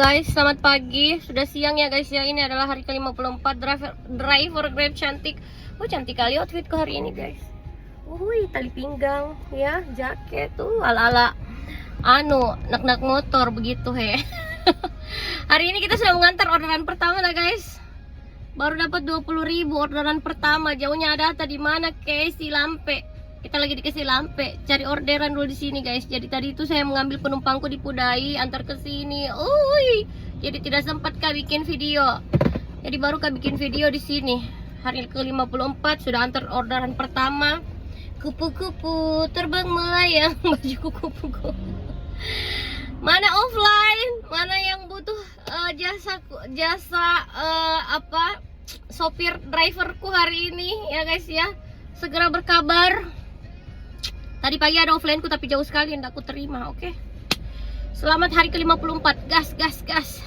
guys, selamat pagi. Sudah siang ya guys ya. Ini adalah hari ke-54. Driver Grab cantik. Oh, cantik kali outfitku hari ini guys. Tali pinggang ya, jaket tuh ala-ala nak motor begitu he. Hari ini kita sudah mengantar orderan pertama lah guys. Baru dapat 20.000 orderan pertama. Jauhnya ada tadi mana? Casey Lampe. Kita lagi dikasih Lampe, cari orderan dulu di sini guys. Jadi tadi itu saya mengambil penumpangku di Pudai, antar ke sini. Jadi tidak sempat kah bikin video. Jadi baru kah bikin video di sini. Hari ke-54 sudah antar orderan pertama. Kupu-kupu terbang melayang, baju kupu-kupu. Mana offline? Mana yang butuh jasa sopir driverku hari ini ya guys ya. Segera berkabar. Tadi pagi ada offline ku tapi jauh sekali, tidak aku terima. Oke. Selamat hari ke-54. Gas.